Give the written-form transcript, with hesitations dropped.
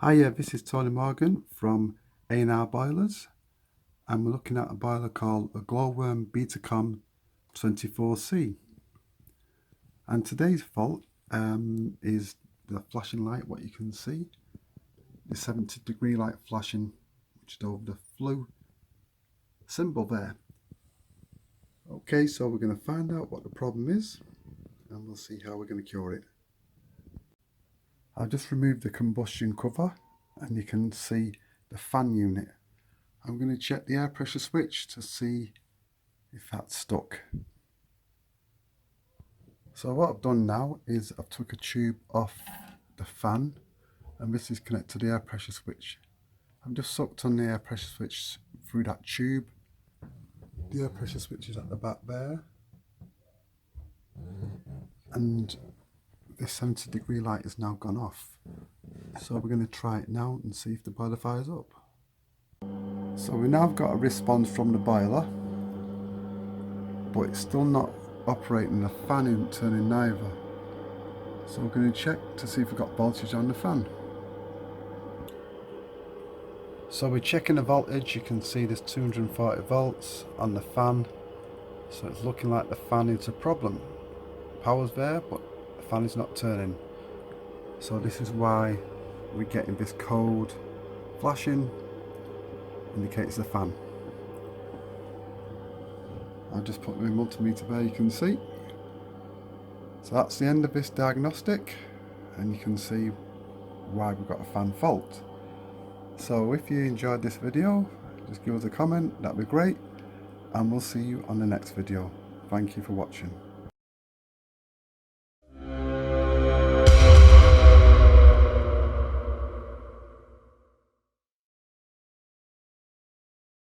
Hiya, this is Tony Morgan from A&R Boilers, and we're looking at a boiler called a Glowworm Betacom 24C. And today's fault is the flashing light. What you can see, the 70-degree light flashing, which is over the flue symbol there. Okay, so we're going to find out what the problem is, and we'll see how we're going to cure it. I've just removed the combustion cover and you can see the fan unit. I'm going to check the air pressure switch to see if that's stuck. So what I've done now is I've took a tube off the fan and this is connected to the air pressure switch. I've just sucked on the air pressure switch through that tube. The air pressure switch is at the back there, and this 70-degree light is now gone off. So we're going to try it now and see if the boiler fires up. So we now got a response from the boiler, but it's still not operating. The fan isn't turning neither. So we're going to check to see if we've got voltage on the fan. So we're checking the voltage. You can see there's 240 volts on the fan. So it's looking like the fan is a problem. Power's there, but the fan is not turning. So this is why we're getting this code flashing, indicates the fan. I've just put my multimeter there, you can see. So that's the end of this diagnostic, and you can see why we've got a fan fault. So if you enjoyed this video, just give us a comment, that'd be great, and we'll see you on the next video. Thank you for watching.